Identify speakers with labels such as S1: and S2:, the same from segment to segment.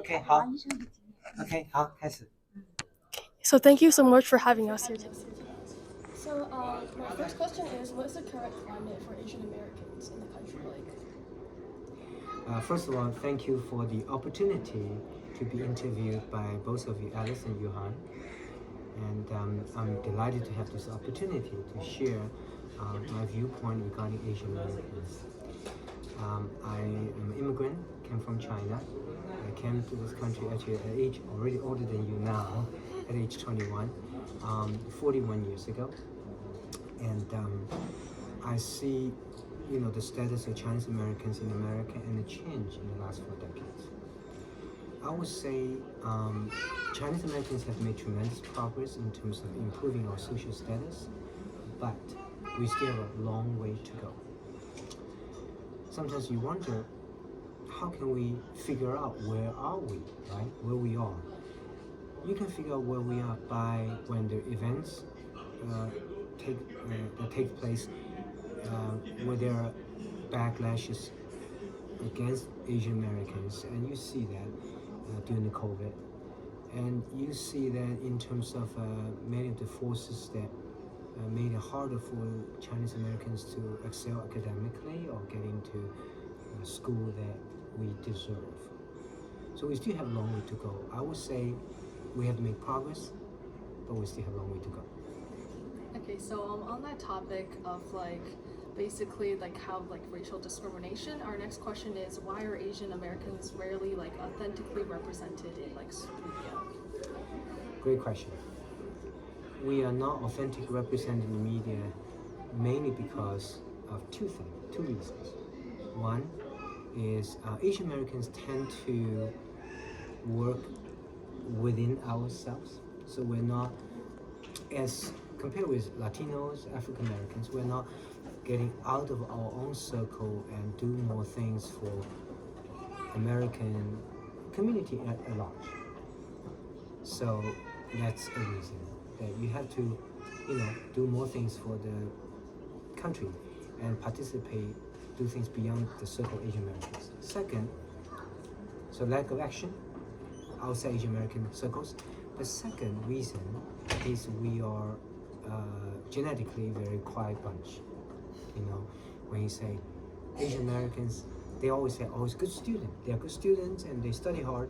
S1: OK， 好 ，OK， 好，开始。
S2: So thank you so much for having us here today.
S3: So my first question is, what is the current climate for Asian Americans in the country like?
S1: First of all, thank you for the opportunity to be interviewed by both of you, Alice and Johan. And I'm delighted to have this opportunity to share my viewpoint regarding Asian Americans. I am an immigrant, came from China. I came to this country actually at age already older than you now, at age 21, 41 years ago. And I see, the status of Chinese Americans in America and the change in the last 4 decades. I would say Chinese Americans have made tremendous progress in terms of improving our social status, but we still have a long way to go. Sometimes you wonder, how can we figure out where are we, right? Where we are. You can figure out where we are by when the events take place where there are backlashes against Asian Americans, and you see that during the COVID. And you see that in terms of many of the forces that made it harder for Chinese Americans to excel academically or get into school that we deserve. So we still have a long way to go. I would say we have made progress, but we still have a long way to go.
S4: Okay, so on that topic of basically how racial discrimination, our next question is, why are Asian Americans rarely authentically represented in media?
S1: Great question. We are not authentically represented in the media mainly because of two reasons. One is Asian Americans tend to work within ourselves, so we're not, as compared with Latinos, African Americans, we're not getting out of our own circle and do more things for American community at large. So that's a reason that you have to, do more things for the country and participate, do things beyond the circle of Asian Americans. Second, so lack of action outside Asian American circles. The second reason is we are genetically a very quiet bunch. When you say Asian Americans, they always say, oh, it's good student. They are good students and they study hard,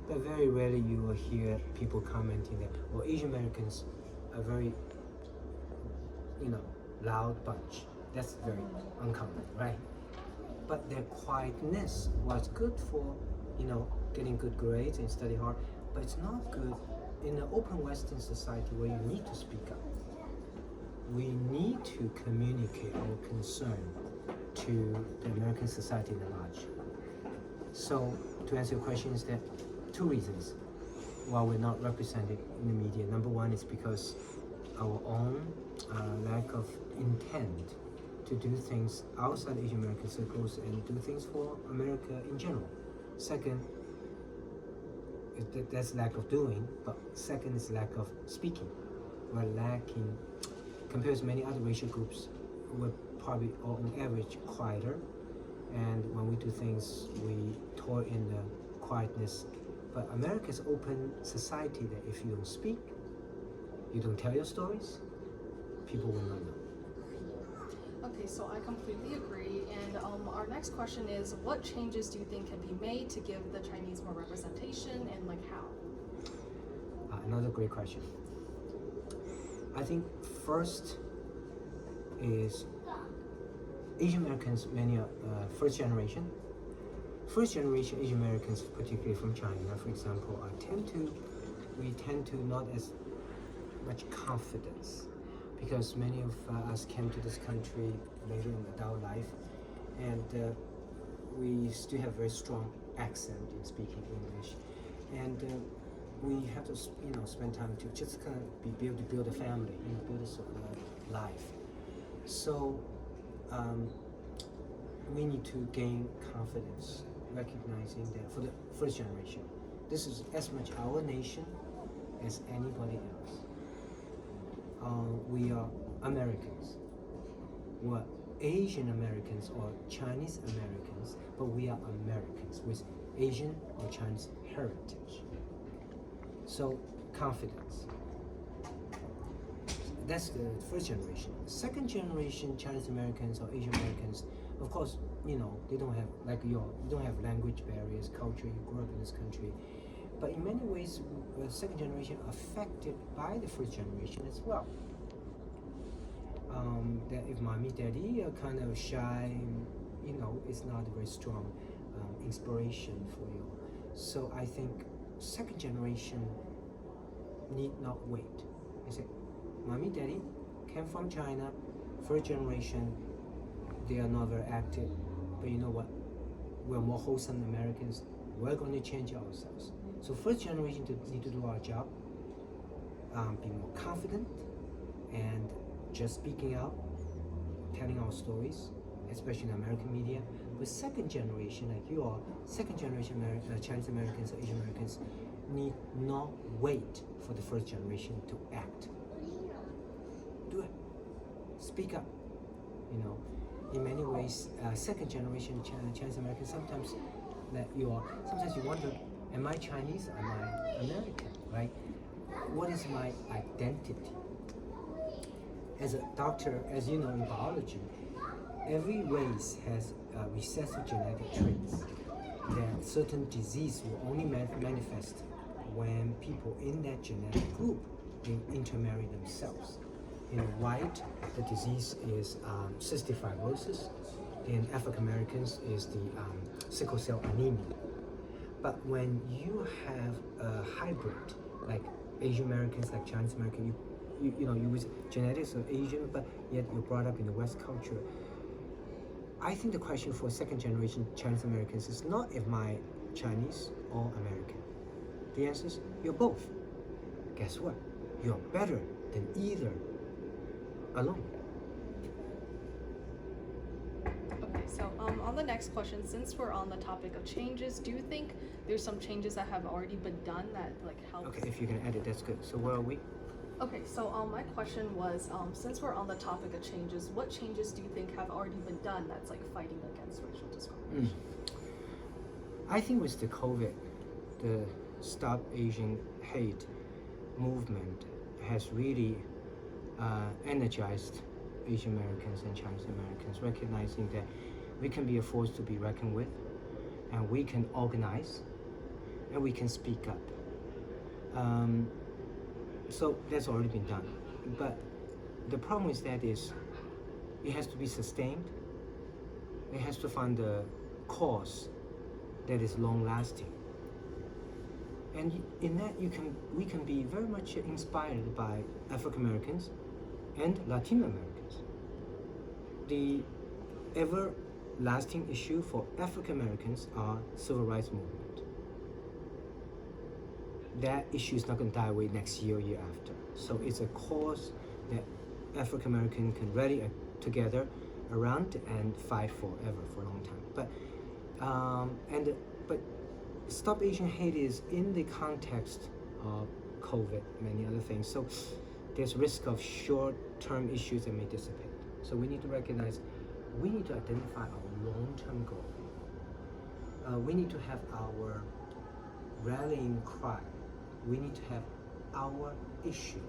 S1: but very rarely you will hear people commenting that, well, Asian Americans are very, loud bunch. That's very uncommon, right? But their quietness was good for, getting good grades and study hard, but it's not good in an open Western society where you need to speak up. We need to communicate our concern to the American society at large. So to answer your question is that 2 reasons why we're not represented in the media. Number one is because our own lack of intent to do things outside Asian American circles and do things for America in general. Second, that's lack of doing, but second is lack of speaking. We're lacking, compared to many other racial groups, we're probably on average quieter, and when we do things, we toil in the quietness. But America's open society that if you don't speak, you don't tell your stories, people will not know.
S4: Okay, so I completely agree. And our next question is, what changes do you think can be made to give the Chinese more representation, and how?
S1: Another great question. I think first is Asian Americans, many are first generation Asian Americans, particularly from China, for example, we tend to not as much confidence, because many of us came to this country later in adult life, and we still have very strong accent in speaking English, and we have to spend time to just kind of be able to build a family, build a life. So we need to gain confidence, recognizing that for the first generation, this is as much our nation as anybody else. We are Americans. We're Asian Americans or Chinese Americans, but we are Americans with Asian or Chinese heritage. So confidence. That's the first generation. Second generation Chinese Americans or Asian Americans, of course, they don't have you don't have language barriers, culture. You grew up in this country, but in many ways, the second generation affected by the first generation as well. That if mommy, daddy are kind of shy, it's not a very strong inspiration for you. So I think second generation need not wait. I say, mommy, daddy came from China, first generation, they are not very active, but you know what? We're more wholesome Americans. We're going to change ourselves. So first generation need to do our job, be more confident, and just speaking out, telling our stories, especially in American media. But second generation, like you are, second generation Chinese Americans or Asian Americans need not wait for the first generation to act. Do it. Speak up. In many ways, second generation Chinese Americans, sometimes you wonder, am I Chinese? Am I American? Right? What is my identity? As a doctor, as you know in biology, every race has recessive genetic traits. That certain disease will only manifest when people in that genetic group intermarry themselves. In white, the disease is cystic fibrosis. In African Americans is the sickle cell anemia. But when you have a hybrid, like Asian Americans, like Chinese American, you with genetics of Asian, but yet you're brought up in the West culture. I think the question for second generation Chinese Americans is not if my Chinese or American. The answer is you're both. Guess what? You're better than either alone.
S4: Okay, so on the next question, since we're on the topic of changes, do you think there's some changes that have already been done that help?
S1: Okay, if you can edit, that's good. So where are we?
S4: Okay, so my question was, since we're on the topic of changes, what changes do you think have already been done that's fighting against racial discrimination?
S1: I think with the COVID, the Stop Asian Hate movement has really energized Asian Americans and Chinese Americans, recognizing that we can be a force to be reckoned with, and we can organize, and we can speak up. So that's already been done. But the problem with that is it has to be sustained. It has to find a cause that is long-lasting. And in that, we can be very much inspired by African Americans and Latino Americans. The everlasting issue for African Americans are civil rights movement. That issue is not going to die away next year or year after. So it's a cause that African American can rally together around and fight forever, for a long time. But Stop Asian Hate is in the context of COVID, many other things. So there's risk of short-term issues that may dissipate. So we need to recognize, we need to identify our long-term goal. We need to have our rallying cry. We need to have our issue,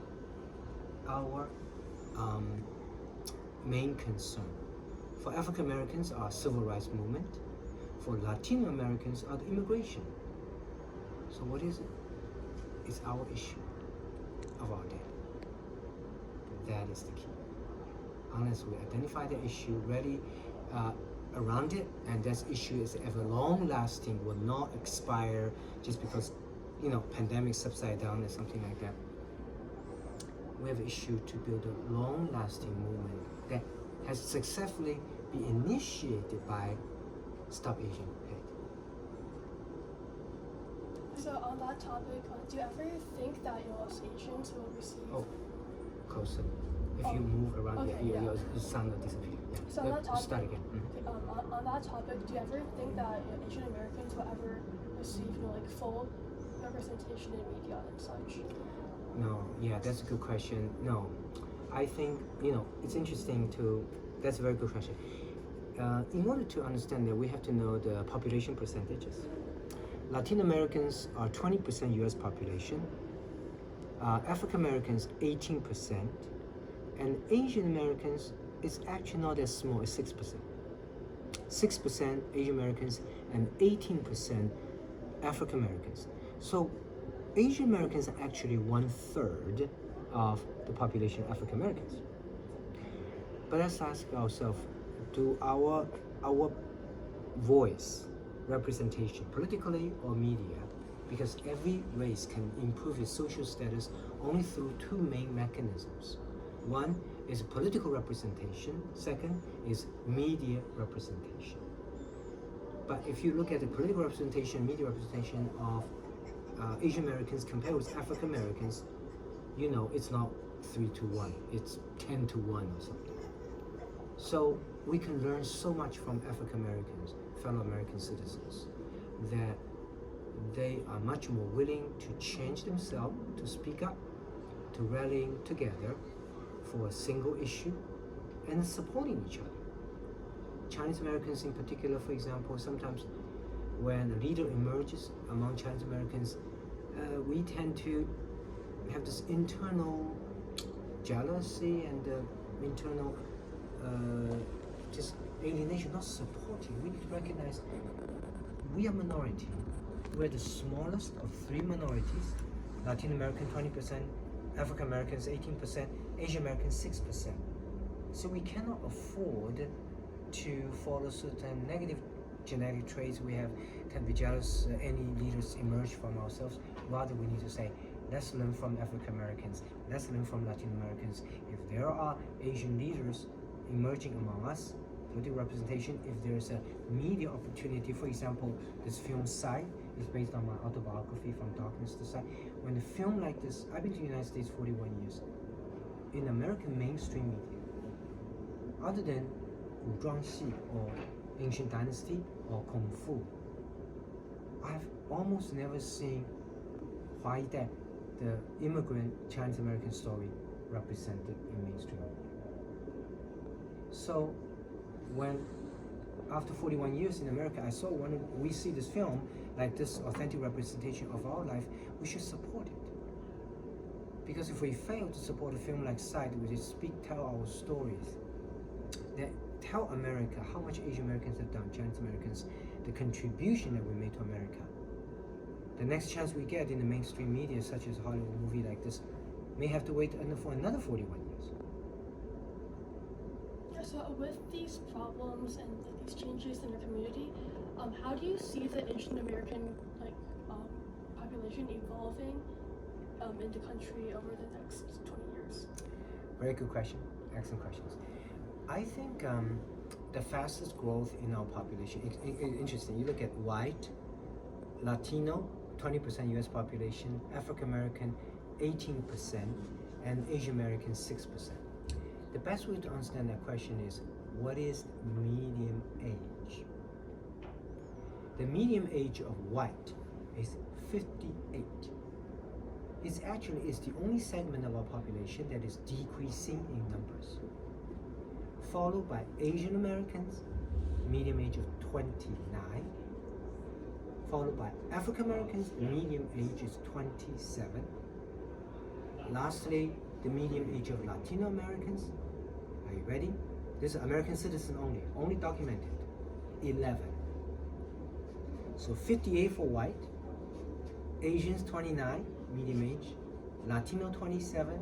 S1: our main concern. For African Americans, our civil rights movement. For Latino Americans, are the immigration. So what is it? It's our issue of our day. That is the key. Unless we identify the issue, ready around it, and that issue is ever long-lasting, will not expire just because pandemic subside down or something like that. We have an issue to build a long-lasting movement that has successfully been initiated by Stop Asian Hate.
S3: So on that topic, do you ever think that as Asians will receive?
S1: Oh, closer. If you move around,
S3: okay,
S1: your sound will disappear. Yeah.
S3: So on that topic,
S1: start again.
S3: On that topic, do you ever think that Asian Americans will ever receive full representation in media and such?
S1: No, yeah, that's a good question. No, I think it's interesting that's a very good question. In order to understand that, we have to know the population percentages. Latin Americans are 20% US population, African Americans 18%, and Asian Americans is actually not as small as 6%. 6% Asian Americans and 18% African Americans. So Asian Americans are actually 1/3 of the population of African Americans. But let's ask ourselves, do our voice representation, politically or media, because every race can improve its social status only through two main mechanisms. One is political representation, second is media representation. But if you look at the political representation, media representation of Asian Americans compared with African Americans, you know it's not 3-1, it's 10-1 or something. So we can learn so much from African Americans, fellow American citizens, that they are much more willing to change themselves, to speak up, to rallying together for a single issue and supporting each other. Chinese Americans in particular, for example, sometimes when a leader emerges among Chinese Americans, we tend to have this internal jealousy and internal just alienation, not supporting. We need to recognize we are minority. We're the smallest of three minorities: Latin American 20%, African Americans 18%, Asian Americans 6%. So we cannot afford to follow certain negative genetic traits we have, can be jealous any leaders emerge from ourselves. Rather, we need to say, let's learn from African Americans, let's learn from Latin Americans. If there are Asian leaders emerging among us, political representation, if there's a media opportunity, for example, this film Sight is based on my autobiography, From Darkness to Sight. When a film like this, I've been to the United States 41 years, in American mainstream media, other than 古装戏 or Ancient Dynasty or Kung Fu, I've almost never seen 华裔代, the immigrant Chinese American story, represented in mainstream media. So when after 41 years in America, I saw when we see this film like this authentic representation of our life, we should support it. Because if we fail to support a film like Sight, we just tell our stories, that tell America how much Asian Americans have done, Chinese Americans, the contribution that we made to America. The next chance we get in the mainstream media, such as a Hollywood movie like this, may have to wait for another 41 years.
S3: Yeah, so with these problems and these changes in the community, how do you see the Asian American population evolving in the country over the next 20 years?
S1: Very good question. Excellent questions. I think the fastest growth in our population, interesting, you look at white, Latino, 20% US population, African American, 18%, and Asian American, 6%. The best way to understand that question is, what is medium age? The median age of white is 58. It's the only segment of our population that is decreasing in numbers. Followed by Asian Americans, median age of 29. Followed by African Americans, median age is 27. Lastly, the median age of Latino Americans, are you ready? This is American citizen only documented, 11. So 58 for white, Asians 29, median age, Latino 27,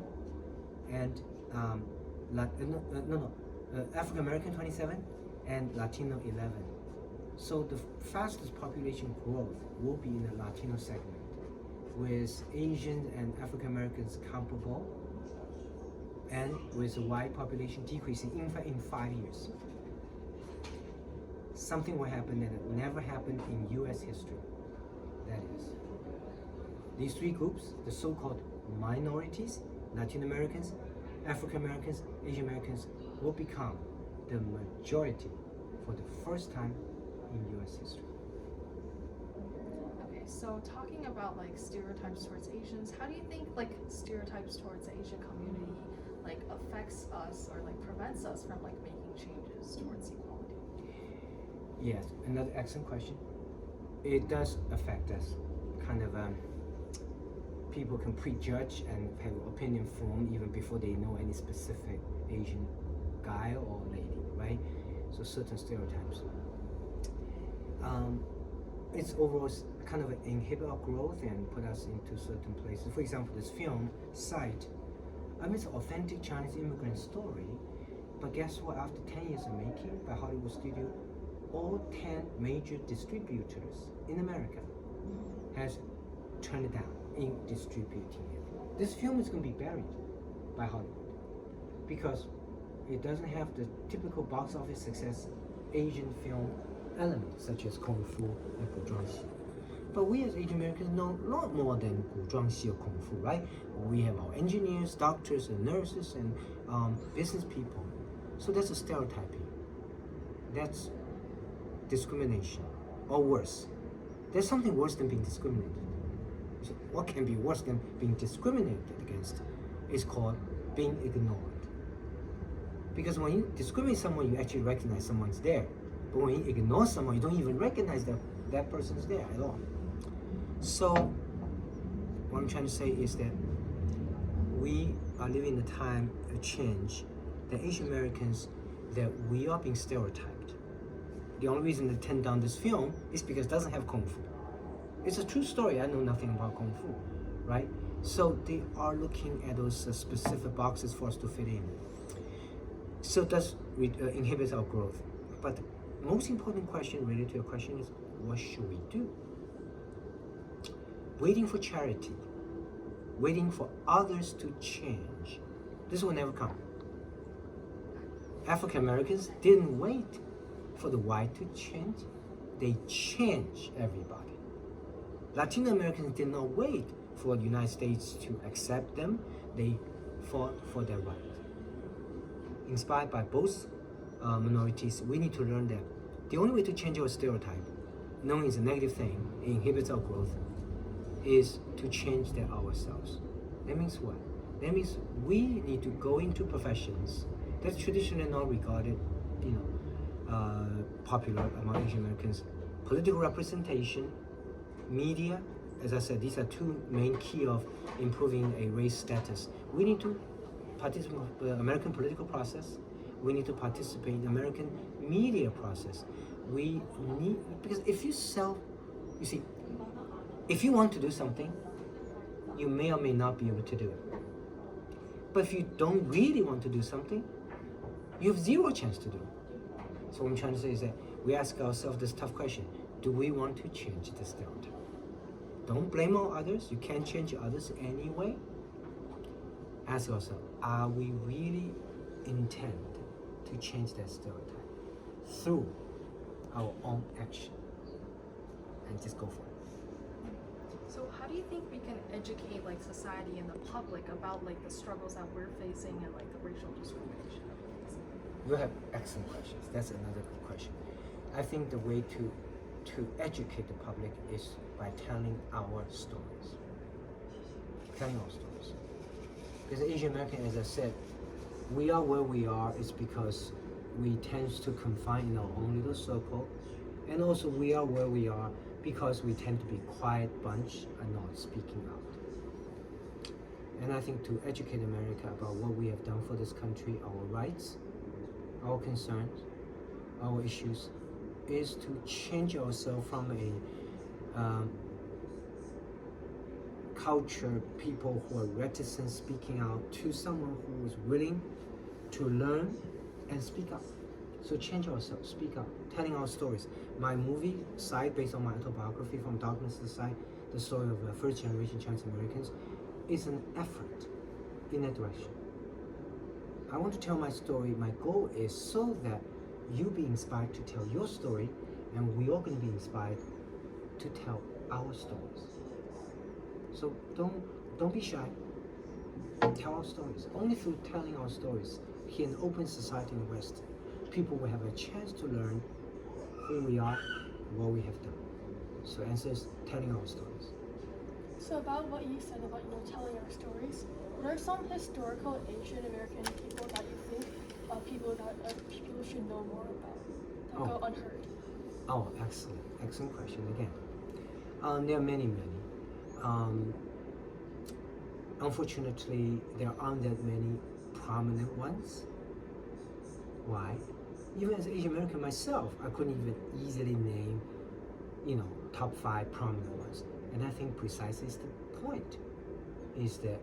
S1: and African American 27, and Latino 11. So the fastest population growth will be in the Latino segment, with Asian and African Americans comparable, and with the white population decreasing, in fact, in 5 years. Something will happen that never happened in US history. That is, these three groups, the so-called minorities, Latin Americans, African Americans, Asian Americans, will become the majority for the first time in US history.
S4: Okay, so talking about stereotypes towards Asians, how do you think stereotypes towards the Asian community affects us or prevents us from making changes towards equality?
S1: Yes, another excellent question. it does affect us. Kind of people can prejudge and have an opinion formed even before they know any specific Asian guy or lady, right? So certain stereotypes. It's overall kind of inhibit our growth and put us into certain places. For example, this film, Sight, it's an authentic Chinese immigrant story, but guess what? After 10 years of making by Hollywood studio, all 10 major distributors in America has turned it down in distributing it. This film is going to be buried by Hollywood because it doesn't have the typical box office success Asian film elements such as Kung Fu and 古装戏. But we as Asian Americans know a lot more than 古装戏 or Kung Fu, right? We have our engineers, doctors, and nurses, and business people. So that's a stereotyping. That's discrimination, or worse. There's something worse than being discriminated. So what can be worse than being discriminated against? Is called being ignored. Because when you discriminate someone, you actually recognize someone's there. But when you ignore someone, you don't even recognize that person's there at all. So what I'm trying to say is that we are living in a time of change, that Asian Americans, that we are being stereotyped. The only reason to turn down this film is because it doesn't have Kung Fu. It's a true story. I know nothing about Kung Fu, right? So they are looking at those specific boxes for us to fit in. So it does inhibit our growth. But the most important question related to your question is, what should we do? Waiting for charity, waiting for others to change, this will never come. African Americans didn't wait for the white to change. They changed everybody. Latino Americans did not wait for the United States to accept them. They fought for their right. Inspired by both minorities, we need to learn that the only way to change our stereotype, knowing it's a negative thing, it inhibits our growth, is to change that ourselves. That means what? That means we need to go into professions that's traditionally not regarded, popular among Asian Americans. Political representation, media, as I said, these are two main key of improving a race status. We need to participate in the American political process. We need to participate in the American media process. We need, because if you want to do something, you may or may not be able to do it. But if you don't really want to do something, you have zero chance to do it. So what I'm trying to say is that we ask ourselves this tough question: do we want to change the stereotype? Don't blame all others. You can't change others anyway. Ask yourself, are we really intend to change that stereotype through our own action? And just go for it.
S4: So how do you think we can educate society and the public about the struggles that we're facing and the racial discrimination that we're facing?
S1: You have excellent questions. That's another good question. I think the way to educate the public is by telling our stories. Telling our stories. Because Asian American, as I said, we are where we are is because we tend to confine in our own little circle, and also we are where we are because we tend to be quiet bunch and not speaking out. And I think to educate America about what we have done for this country, our rights, our concerns, our issues, is to change ourselves from a culture, people who are reticent speaking out, to someone who is willing to learn and speak up. So change ourselves, speak up, telling our stories. My movie, Sight, based on my autobiography, From Darkness to Sight, the story of first generation Chinese Americans, is an effort in that direction. I want to tell my story. My goal is so that you be inspired to tell your story, and we all going to be inspired to tell our stories. So don't be shy. Tell our stories. Only through telling our stories here in an open society in the West, people will have a chance to learn who we are, what we have done. So the answer is telling our stories.
S3: So about what you said about telling our stories, what are some historical Asian American people that you think people should know more about, that go unheard?
S1: Oh, excellent question again. There are many. Unfortunately, there aren't that many prominent ones. Why? Even as Asian American myself, I couldn't even easily name, top 5 prominent ones. And I think precisely is the point, is that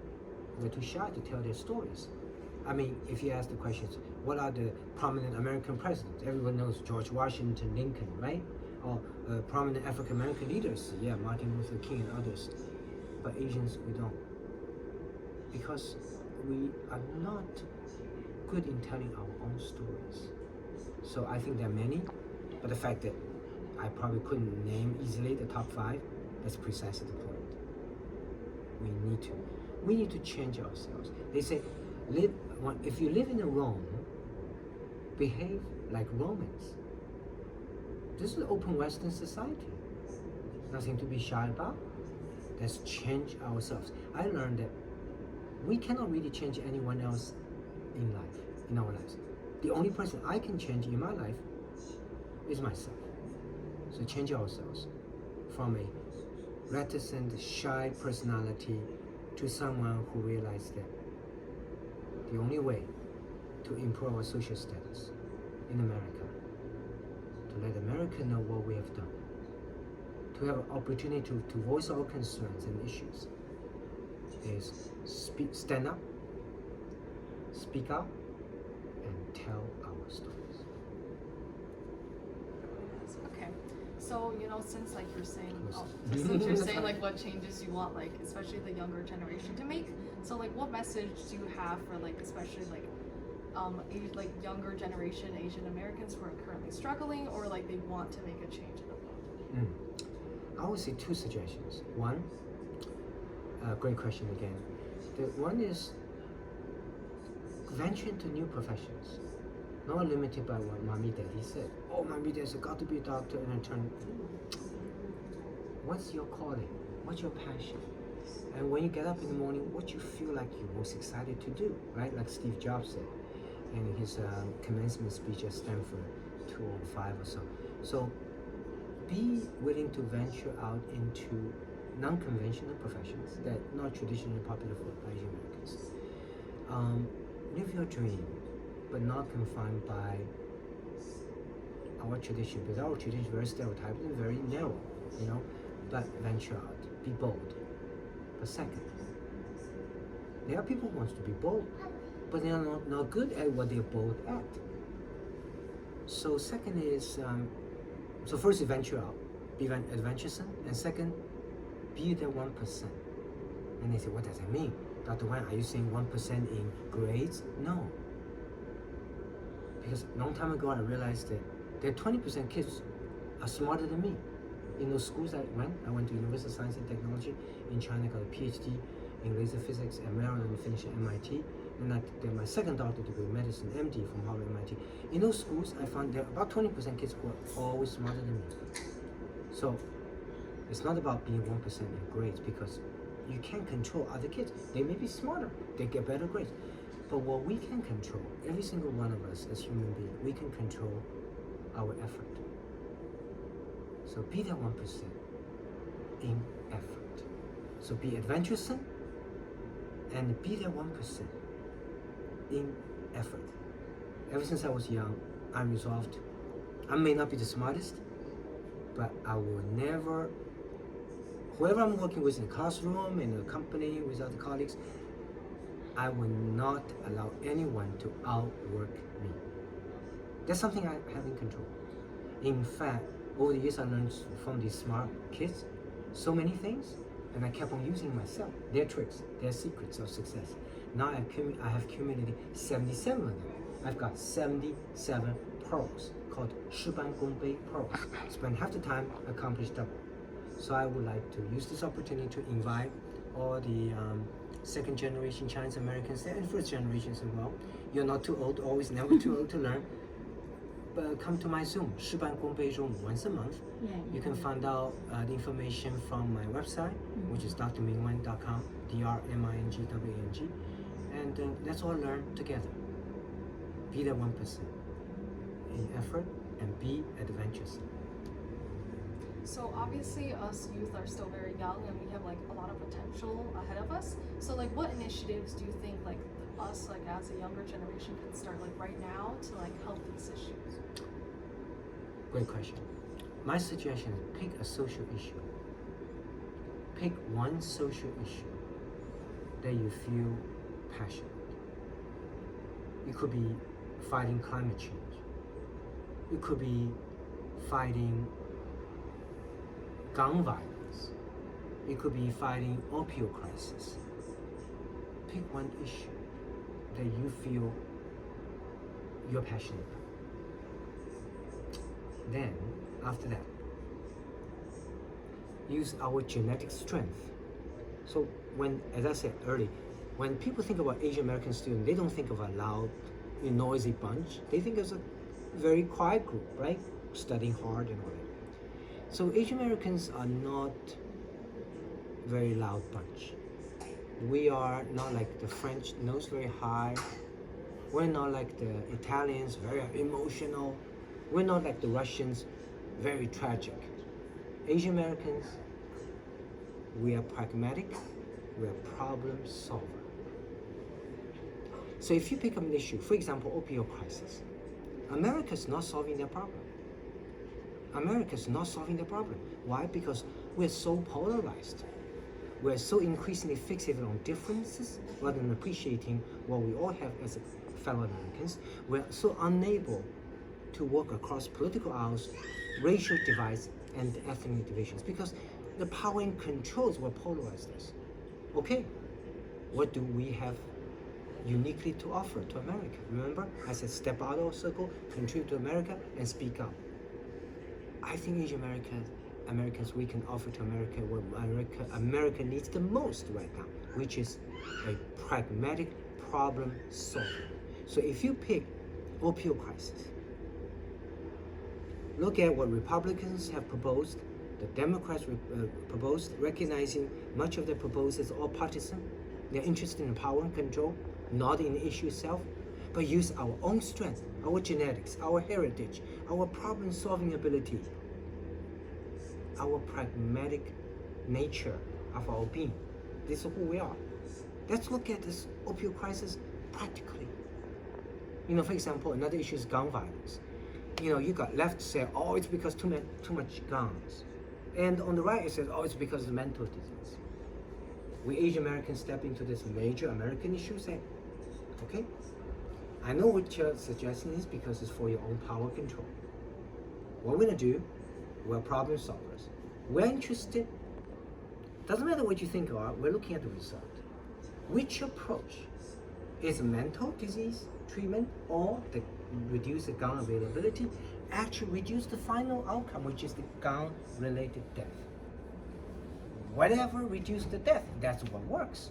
S1: we're too shy to tell their stories. I mean, if you ask the questions, what are the prominent American presidents? Everyone knows George Washington, Lincoln, right? Or prominent African American leaders, yeah, Martin Luther King and others. But Asians, we don't. Because we are not good in telling our own stories. So I think there are many, but the fact that I probably couldn't name easily the top 5, that's precisely the point. We need to change ourselves. They say, if you live in a Rome, behave like Romans. This is an open Western society. Nothing to be shy about. Let's change ourselves. I learned that we cannot really change anyone else in our lives. The only person I can change in my life is myself. So change ourselves from a reticent, shy personality to someone who realized that the only way to improve our social status in America, to let America know what we have done, to have an opportunity to voice our concerns and issues, is stand up, speak out, and tell our stories.
S4: Okay, so since like you're saying, since you're saying like what changes you want, like especially the younger generation to make. So like, what message do you have for like especially like younger generation Asian Americans who are currently struggling or like they want to make a change in the world?
S1: I would say 2 suggestions. One, great question again. The one is venture into new professions, not limited by what mommy daddy said. Oh, mommy daddy said got to be a doctor and attorney. What's your calling? What's your passion? And when you get up in the morning, what you feel like you're most excited to do, right? Like Steve Jobs said in his commencement speech at Stanford 205 or so. So be willing to venture out into non-conventional professions that are not traditionally popular for Asian Americans. Live your dream, but not confined by our tradition, because our tradition is very stereotyped and very narrow, but venture out, be bold. But second, there are people who want to be bold, but they are not good at what they're bold at. So second is, so first is venture out, be adventuresome, and second, be the 1%. And they say, what does that mean? Dr. Wang, are you saying 1% in grades? No. Because a long time ago I realized that there are 20% kids are smarter than me. In those schools I went to University of Science and Technology in China, got a PhD in laser physics at Maryland, finished at MIT. And I did my second doctorate degree, medicine, MD from Harvard, MIT. In those schools, I found there are about 20% kids who are always smarter than me. So it's not about being 1% in grades, because you can't control other kids. They may be smarter, they get better grades. But what we can control, every single one of us as human beings, we can control our effort. So be that 1% in effort. So be adventuresome and be that 1% in effort. Ever since I was young, I resolved, I may not be the smartest, but I will never, whoever I'm working with in a classroom, in a company, with other colleagues, I will not allow anyone to outwork me. That's something I have in control. In fact, over the years I learned from these smart kids so many things, and I kept on using myself, their tricks, their secrets of success. Now I have accumulated 77 of them. I've got 77 pearls called 事半功倍 pearls. Spend half the time, accomplish double. So I would like to use this opportunity to invite all the second generation Chinese Americans and first generations as well. You're not too old, always never too old to learn. But come to my Zoom, 事半功倍 Zoom, once a month. You can find out the information from my website, which is drmingwang.com, drmingwang. And let's all learn together. Be that 1% in effort and be adventurous.
S4: So obviously us youth are still very young and we have like a lot of potential ahead of us. So like what initiatives do you think like us like as a younger generation can start like right now to like help these issues?
S1: Great question. My suggestion is pick a social issue. Pick one social issue that you feel passionate. It could be fighting climate change. It could be fighting gun violence. It could be fighting opioid crisis. Pick one issue that you feel you're passionate about. Then, after that, use our genetic strength. So when, as I said earlier, when people think about Asian American students, they don't think of a loud, noisy bunch. They think of a very quiet group, right? Studying hard and all that. So Asian Americans are not very loud bunch. We are not like the French, nose very high. We're not like the Italians, very emotional. We're not like the Russians, very tragic. Asian Americans, we are pragmatic, we are problem solver. So if you pick up an issue, for example, opioid crisis, America's not solving their problem. America's not solving the problem. Why? Because we're so polarized. We're so increasingly fixated on differences rather than appreciating what we all have as fellow Americans. We're so unable to work across political aisles, racial divides, and ethnic divisions because the power and controls will polarize us. Okay, what do we have uniquely to offer to America? Remember, I said step out of our circle, contribute to America, and speak up. I think Asian Americans, we can offer to America what America needs the most right now, which is a pragmatic problem solver. So if you pick opioid crisis, look at what Republicans have proposed, the Democrats proposed, recognizing much of their proposals are all partisan. They're interested in power and control, not in the issue itself, but use our own strength, our genetics, our heritage, our problem-solving ability, our pragmatic nature of our being. This is who we are. Let's look at this opioid crisis practically. For example, another issue is gun violence. You got left say, oh, it's because too much guns. And on the right, it says, oh, it's because of mental disease. We Asian Americans step into this major American issue saying, okay, I know what you're suggesting is because it's for your own power control. What we're gonna do, we're problem solvers. We're interested, doesn't matter what you think are, we're looking at the result. Which approach is mental disease treatment or the reduce the gun availability, actually reduce the final outcome, which is the gun-related death. Whatever reduce the death, that's what works.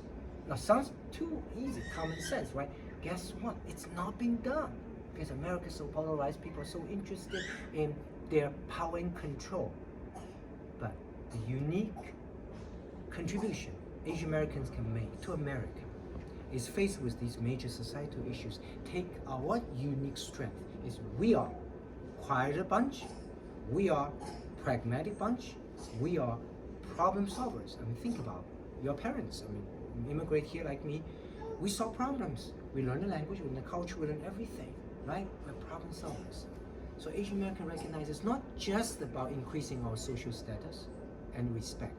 S1: Now, sounds too easy, common sense, right? Guess what? It's not being done because America's so polarized. People are so interested in their power and control. But the unique contribution Asian Americans can make to America is faced with these major societal issues. Take our unique strength is we are quieter bunch, we are pragmatic bunch, we are problem solvers. Think about your parents. Immigrate here like me, we solve problems. We learn the language, we learn the culture, we learn everything, right? We're problem solvers. So Asian American recognizes not just about increasing our social status and respect,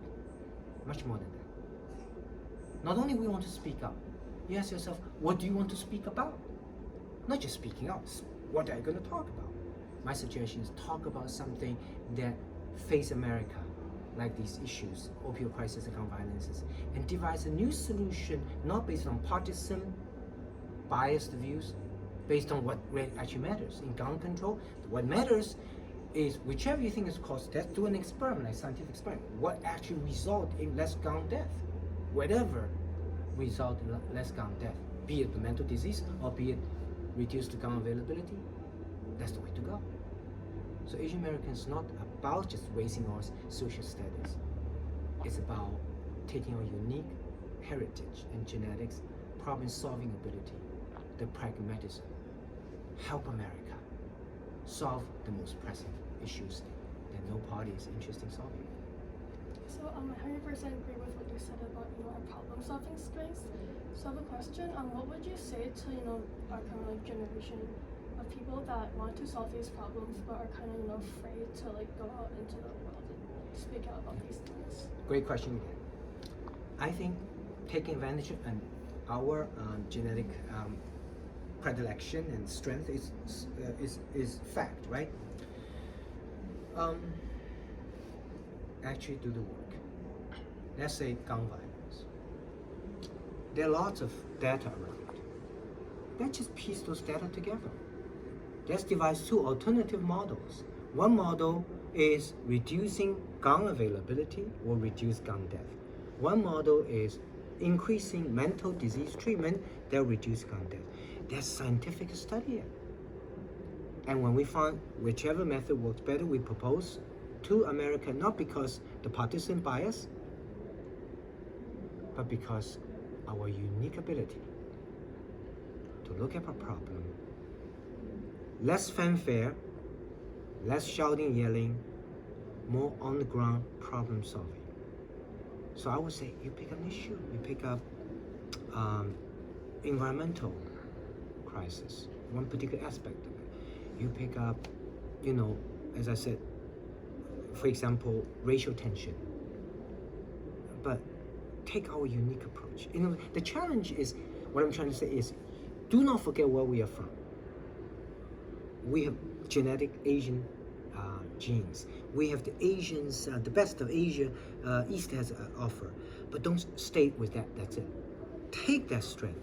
S1: much more than that. Not only we want to speak up, you ask yourself, what do you want to speak about? Not just speaking out, what are you going to talk about? My suggestion is talk about something that face America, like these issues, opioid crisis and gun violences, and devise a new solution, not based on partisan, biased views, based on what really actually matters. In gun control, what matters is whichever you think is cause death, do an experiment, like scientific experiment. What actually result in less gun death? Whatever result in less gun death, be it the mental disease or be it reduce the gun availability, that's the way to go. So Asian Americans not about just raising our social status. It's about taking our unique heritage and genetics, problem-solving ability, the pragmatism, help America solve the most pressing issues that no party is interested in solving.
S3: So I 100% agree with what you said about our problem-solving strengths. So I have a question. What would you say to our kind of like generation of people that want to solve these problems but are kind of afraid to like go out into the world and like, speak out about these things?
S1: Great question again. I think taking advantage of our genetic predilection and strength is fact, right? Actually do the work. Let's say gun violence. There are lots of data around. Let's just piece those data together. Let's devise two alternative models. One model is reducing gun availability or reduce gun death. One model is increasing mental disease treatment that reduce gun death. There's scientific study. And when we find whichever method works better, we propose to America, not because the partisan bias, but because our unique ability to look at a problem, less fanfare, less shouting, yelling, more on the ground problem solving. So I would say you pick an issue, you pick up environmental crisis, one particular aspect of it. You pick up, as I said, for example, racial tension. But take our unique approach. The challenge is, what I'm trying to say is, do not forget where we are from. We have genetic Asian genes. We have the Asians, the best of Asia, East has to offer. But don't stay with that, that's it. Take that strength,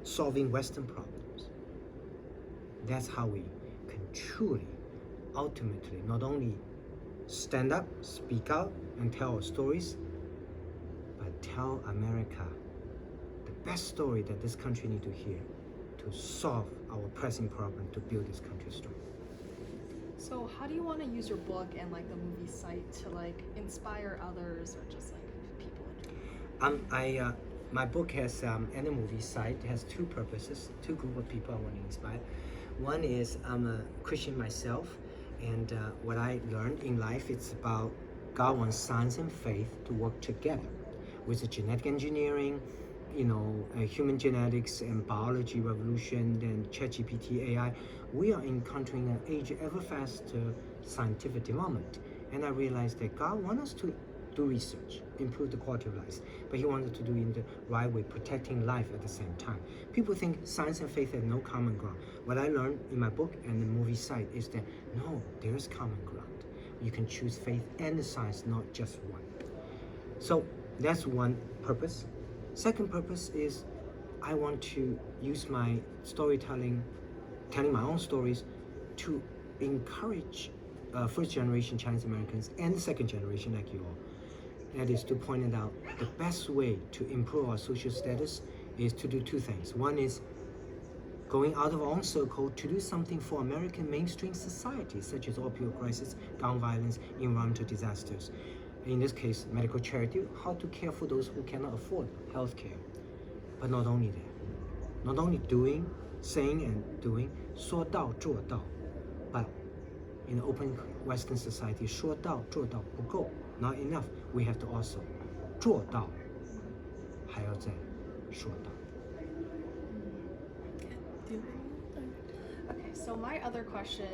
S1: solving Western problems. That's how we can truly, ultimately, not only stand up, speak out, and tell our stories, but tell America the best story that this country needs to hear to solve our pressing problem to build this country strong.
S4: So how do you want to use your book and like the movie site to like inspire others or just like people in general?
S1: My book has and the movie site has two purposes, two group of people I want to inspire. One is I'm a Christian myself, and what I learned in life, it's about God wants science and faith to work together with the genetic engineering, human genetics and biology revolution, then ChatGPT, AI. We are encountering an age ever faster scientific development. And I realized that God wants us to do research, improve the quality of life, but He wanted to do it in the right way, protecting life at the same time. People think science and faith have no common ground. What I learned in my book and the movie site is that no, there is common ground. You can choose faith and the science, not just one. So that's one purpose. Second purpose is I want to use my storytelling, telling my own stories, to encourage first generation Chinese Americans and second generation like you all. That is to point it out, the best way to improve our social status is to do two things. One is going out of our own circle to do something for American mainstream society, such as opioid crisis, gun violence, environmental disasters. In this case, medical charity, how to care for those who cannot afford health care. But not only that, not only doing, saying and doing, 说到做到, but in an open Western society, 说到做到不够, not enough. We have to also 做到, 还要再说到.
S4: Okay, so my other question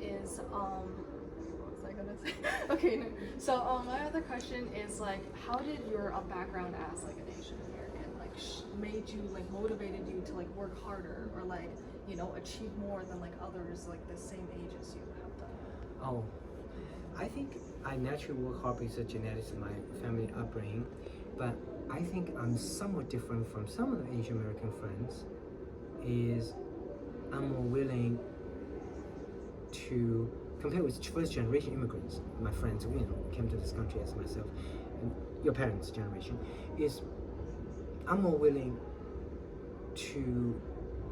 S4: is, what was I gonna say? Okay, no. So my other question is like, how did your background as like an Asian American like made you like motivated you to like work harder or like achieve more than like others like the same age as you have done?
S1: Oh, I think I naturally work hard because of genetics and my family upbringing, but I think I'm somewhat different from some of the Asian American friends. Is I'm more willing to compare with first generation immigrants, my friends who came to this country as myself, and your parents' generation, is I'm more willing to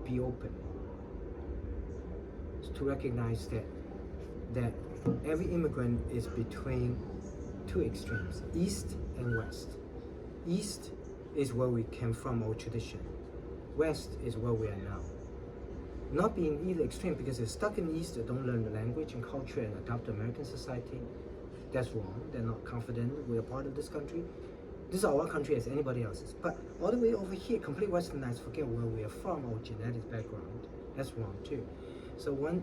S1: be open, to recognize that every immigrant is between two extremes, East and West. East is where we came from, our tradition. West is where we are now. Not being either extreme, because if stuck in the East, they don't learn the language and culture and adapt to American society. That's wrong. They're not confident we're part of this country. This is our country as anybody else's. But all the way over here, complete westernized, forget where we are from, our genetic background. That's wrong too. So what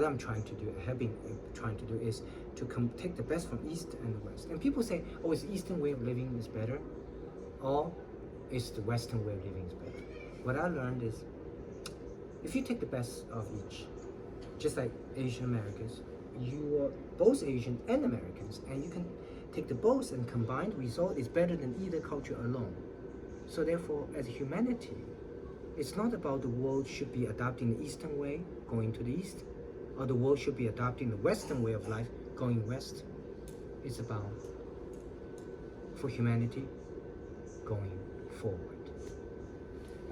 S1: I'm trying to do, have been trying to do, is to take the best from East and the West. And people say, oh, is the Eastern way of living is better, or is the Western way of living is better? What I learned is, if you take the best of each, just like Asian Americans, you are both Asian and Americans, and you can take the both, and combined result is better than either culture alone. So therefore, as humanity, it's not about the world should be adopting the Eastern way, going to the East, or the world should be adopting the Western way of life, going West. It's about, for humanity, going forward.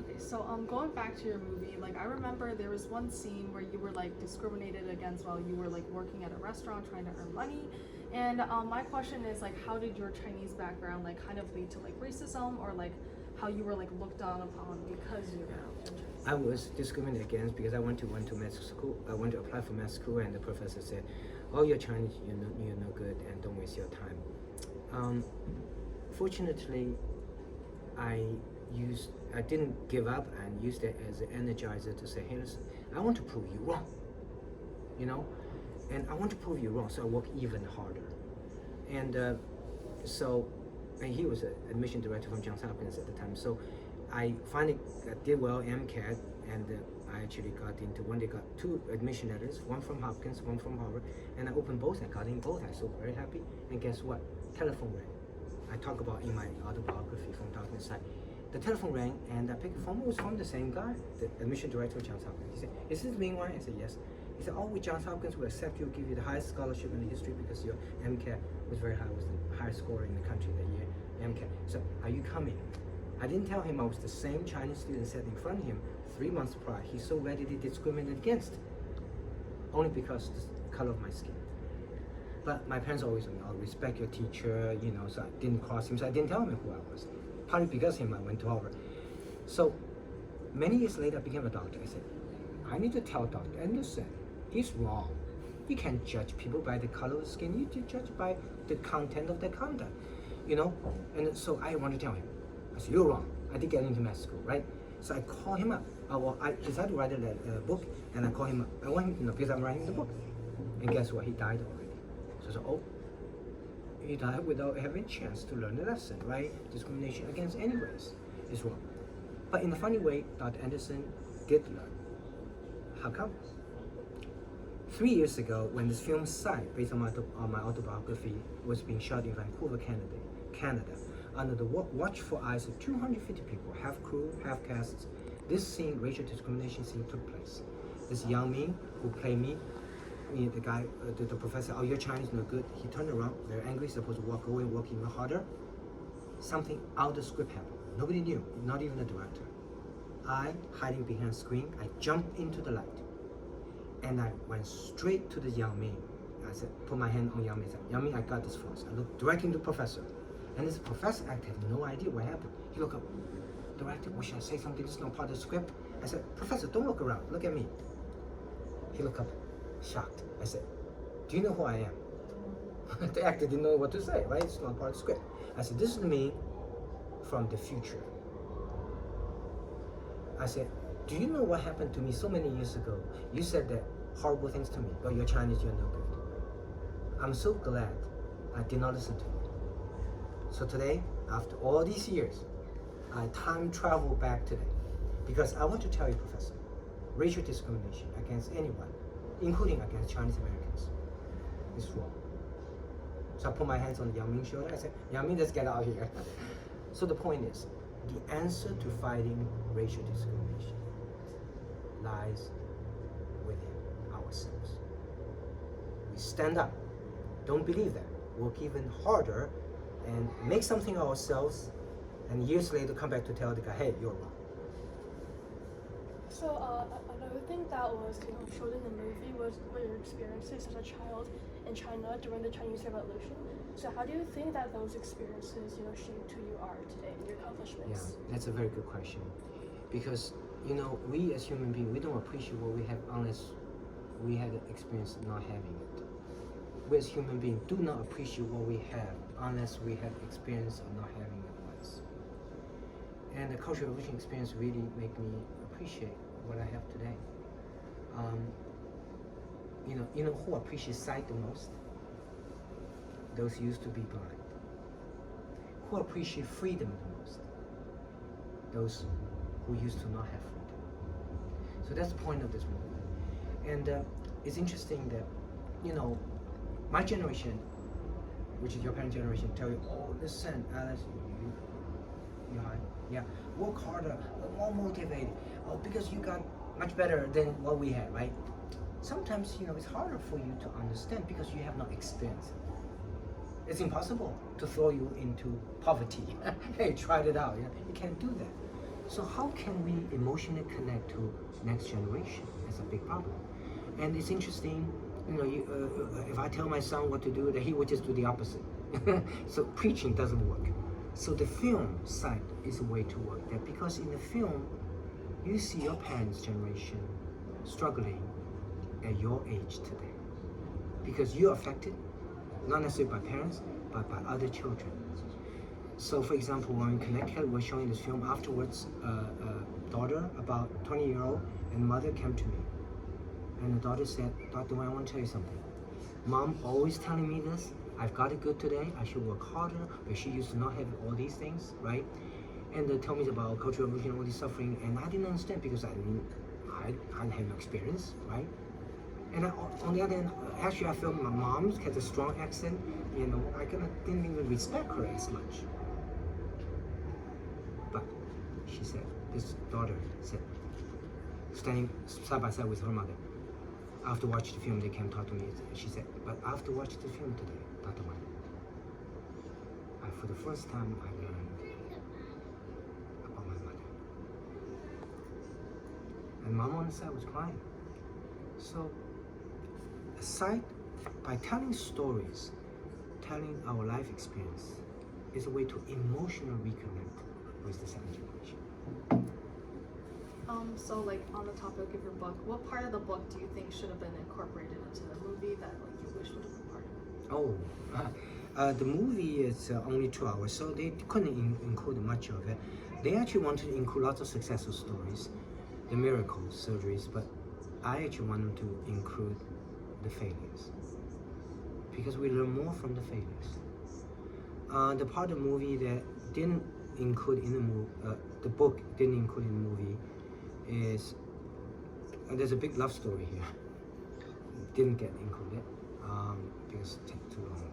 S4: Okay, so going back to your movie, like I remember there was one scene where you were like discriminated against while you were like working at a restaurant trying to earn money. And my question is like, how did your Chinese background like kind of lead to like racism, or like how you were like looked down upon because you were Chinese?
S1: I was discriminated against because I went to med school. I went to apply for med school, and the professor said, "Oh, you're Chinese. You're no good, and don't waste your time." Fortunately, I didn't give up and used it as an energizer to say, "Hey, listen, I want to prove you wrong." And I want to prove you wrong, so I work even harder. And and he was an admission director from Johns Hopkins at the time. So I finally did well MCAT, and I actually got into one. They got 2 admission letters, one from Hopkins, one from Harvard, and I opened both. I got in both. I was so very happy. And guess what? Telephone rang. I talk about in my autobiography, From Darkness Side. The telephone rang, and I picked the phone. It was from the same guy, the admission director of Johns Hopkins. He said, "Is this Ming Wang?" I said, "Yes." He said, "Oh, with Johns Hopkins, we'll accept you, give you the highest scholarship in the history because your MCAT was very high, was the highest score in the country that year, MCAT. So, are you coming?" I didn't tell him I was the same Chinese student sat in front of him 3 months prior. He's so readily discriminated against, only because of the color of my skin. But my parents always told me, "I'll respect your teacher," so I didn't cross him, so I didn't tell him who I was. Partly because of him, I went to Harvard. So, many years later, I became a doctor. I said, I need to tell Dr. Anderson, he's wrong. You can't judge people by the color of the skin. You need to judge by the content of their conduct, And so I want to tell him. I said, "You're wrong. I did get into med school, right?" So I call him up. I decided to write a book, and I call him up. I want him to know because I'm writing the book. And guess what? He died already. So I said, "Oh, he died without having a chance to learn the lesson, right? Discrimination against any race is wrong." But in a funny way, Dr. Anderson did learn. How come? 3 years ago, when this film Sight, based on my autobiography, was being shot in Vancouver, Canada, under the watchful eyes of 250 people, half crew, half casts, this scene, racial discrimination scene, took place. This Yang Ming, who played me, the guy, the professor, "Oh, you're Chinese, no good." He turned around, very angry, supposed to walk away and work even harder. Something out of the script happened. Nobody knew, not even the director. I, hiding behind a screen, I jumped into the light. And I went straight to the Yang Ming. I said, put my hand on Yang Ming. I said, "Yang Ming, I got this for us." I looked directly into the professor. And this professor acted had no idea what happened. He looked up, "Director, what should I say something? This is not part of the script." I said, "Professor, don't look around. Look at me." He looked up, shocked. I said, "Do you know who I am?" The actor didn't know what to say, right? It's not part of the script. I said, "This is me from the future." I said, "Do you know what happened to me so many years ago? You said that horrible things to me. Oh, you're Chinese, you're no good." I'm so glad I did not listen to you. So today, after all these years, I time travel back today because I want to tell you, Professor, racial discrimination against anyone, including against Chinese Americans, is wrong. So I put my hands on Yang Ming's shoulder. I said, "Yang Ming, let's get out of here." So the point is, the answer to fighting racial discrimination lies within ourselves. We stand up. Don't believe that. Work even harder and make something of ourselves, and years later come back to tell the guy, "Hey, you're wrong."
S3: So another thing that was showed in the movie was your experiences as a child in China during the Chinese Revolution. So how do you think that those experiences shaped who you are today and your accomplishments?
S1: Yeah, that's a very good question, because we as human beings, we don't appreciate what we have unless we had the experience of not having it. we as human beings do not appreciate what we have unless we have experience of not having it once. And the Cultural Revolution experience really made me appreciate what I have today. You know who appreciates sight the most? Those who used to be blind. Who appreciate freedom the most? Those who used to not have freedom. So that's the point of this movie. And it's interesting that, my generation, which is your parent generation, tell you, oh, listen, Alice, you high, yeah, work harder, more motivated, because you got much better than what we had, right? Sometimes, it's harder for you to understand because you have not experienced it. It's impossible to throw you into poverty. Hey, try it out. You can't do that. So how can we emotionally connect to next generation? That's a big problem. And it's interesting, if I tell my son what to do, then he would just do the opposite. So preaching doesn't work. So the film side is a way to work that, because in the film, you see your parents' generation struggling at your age today. Because you're affected, not necessarily by parents, but by other children. So for example, when in Connecticut, we're showing this film, afterwards, a daughter, about 20-year-old, and mother came to me. And the daughter said, Dr. Wang, I want to tell you something. Mom always telling me this, I've got it good today, I should work harder, but she used to not have all these things, right? And they tell me about Cultural Revolution, all this suffering, and I didn't understand because I had no experience, right? And on the other hand, actually I felt my mom had a strong accent, I didn't even respect her as much. But she said, this daughter said, standing side by side with her mother, after watching the film, they came talk to me. She said, but after watching the film today, Dr. Wang, for the first time I learned about my mother. And Mom on the side was crying. So, aside, by telling stories, telling our life experience is a way to emotionally reconnect with the second generation.
S4: So like on the topic of your book, what part of the book do you think should have been incorporated into the movie that like you wish would have been part of it?
S1: The movie is only 2 hours, so they couldn't include much of it. They actually wanted to include lots of successful stories, the miracles, surgeries, but I actually want them to include the failures, because we learn more from the failures. The part of the movie that didn't include in the movie, the book didn't include in the movie, is there's a big love story here. Didn't get included because it took too long.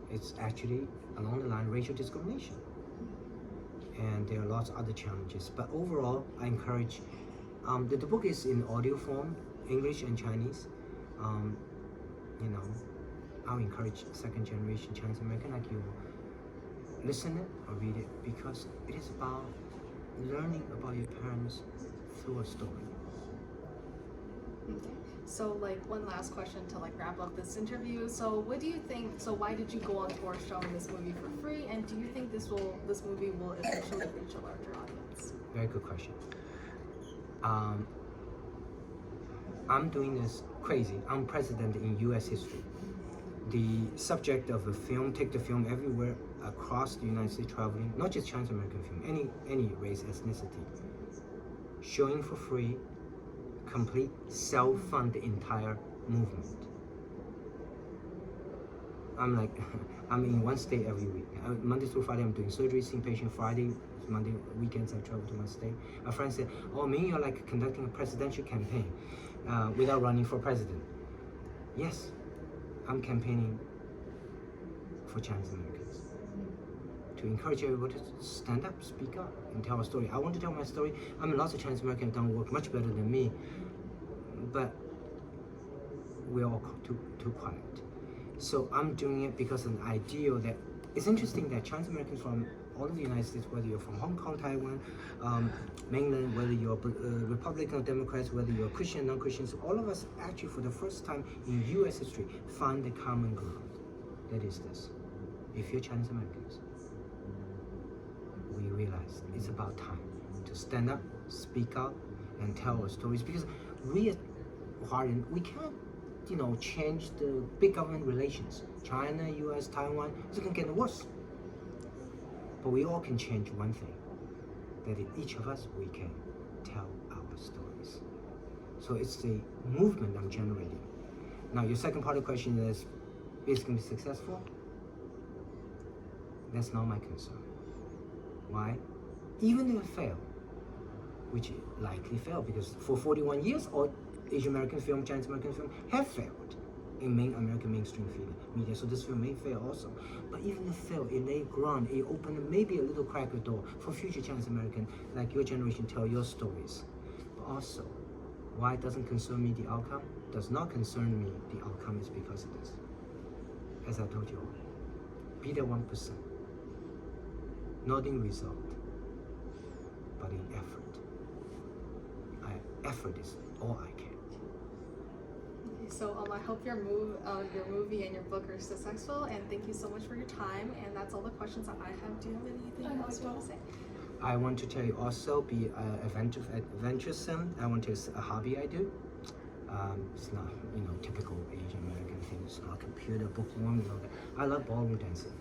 S1: It's actually along the line of racial discrimination, and there are lots of other challenges. But overall, I encourage. The book is in audio form, English and Chinese. I'll encourage second generation Chinese American like you, listen it or read it, because it is about learning about your parents through a story.
S4: Okay. So like one last question to like wrap up this interview. So what do you think, so why did you go on tour showing this movie for free, and do you think this movie will eventually reach a larger audience?
S1: Very good question. I'm doing this crazy, unprecedented in US history. The subject of a film, take the film everywhere across the United States, traveling, not just Chinese American film, any race, ethnicity, showing for free, complete self-fund the entire movement. I'm in one state every week. Monday through Friday I'm doing surgery, seeing patient. Friday, Monday, weekends I travel to my state. A friend said, oh, Ming, you're like conducting a presidential campaign without running for president. Yes, I'm campaigning for Chinese Americans, to encourage everybody to stand up, speak up, and tell a story. I want to tell my story. Lots of Chinese Americans done work much better than me, but we're all too quiet. So I'm doing it because of an ideal that it's interesting that Chinese Americans from all of the United States, whether you're from Hong Kong, Taiwan, mainland, whether you're Republican or Democrats, whether you're Christian, non-Christians, all of us actually for the first time in US history find the common ground. That is this: if you're Chinese Americans, we realize it's about time to stand up, speak out, and tell our stories, because we as Huaryan, we can't change the big government relations. China, US, Taiwan, it's going to get worse. But we all can change one thing, that in each of us, we can tell our stories. So it's the movement I'm generating. Now, your second part of the question is it going to be successful? That's not my concern. Why? Even if it fail, which it likely fail, because for 41 years, all Asian American film, Chinese American film have failed in American mainstream media. So this film may fail also. But even if it fail, it laid ground, it opened maybe a little crack or door for future Chinese American, like your generation, tell your stories. But also, why it doesn't concern me the outcome? Does not concern me the outcome is because of this. As I told you all, be that 1%. Not in result, but in effort. Effort is all I can.
S4: Okay, so I hope your movie and your book are successful, and thank you so much for your time. And that's all the questions that I have. Do you have anything else you want to say?
S1: I want to tell you also, be adventuresome. I want to a hobby I do. It's not typical Asian American thing. It's not computer, bookworm, that. I love ballroom dancing.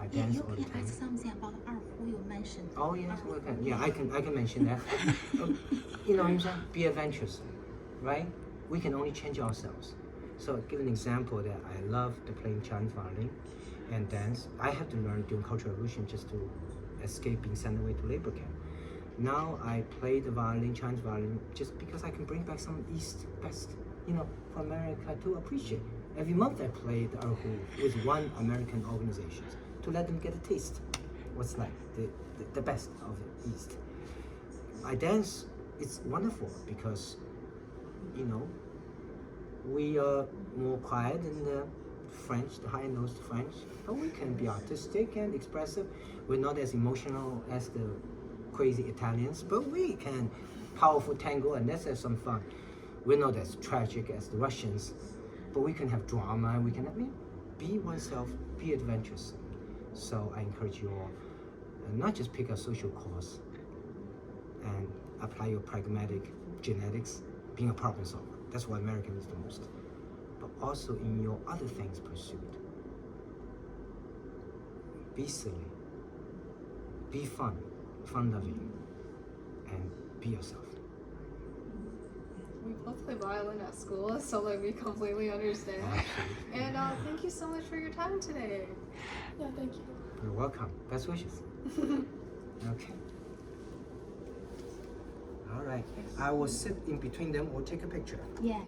S1: I dance all the time.
S5: something about 二胡 you mentioned.
S1: Oh yes, I can mention that. You know what I'm saying? Be adventurous, right? We can only change ourselves. So give an example that I love to play Chinese violin and dance. I had to learn during Cultural Revolution just to escape being sent away to labor camp. Now I play the violin, Chinese violin, just because I can bring back some East West, for America to appreciate. Every month I play the erhu with one American organization to let them get a taste. What's like the best of the East. I dance. It's wonderful because, we are more quiet than the French, the high-nosed French, but we can be artistic and expressive. We're not as emotional as the crazy Italians, but we can powerful tango and let's have some fun. We're not as tragic as the Russians, but we can have drama. We can be oneself, be adventurous. So I encourage you all, not just pick a social cause and apply your pragmatic genetics, being a problem solver. That's what American is the most. But also in your other things pursued. Be silly, be fun-loving, and be yourself.
S4: We both play violin at school, so we completely understand.
S1: Absolutely.
S4: And thank you so much for your time today.
S3: Yeah, thank you.
S1: You're welcome. Best wishes. Okay. All right. I will sit in between them or take a picture.
S5: Yeah.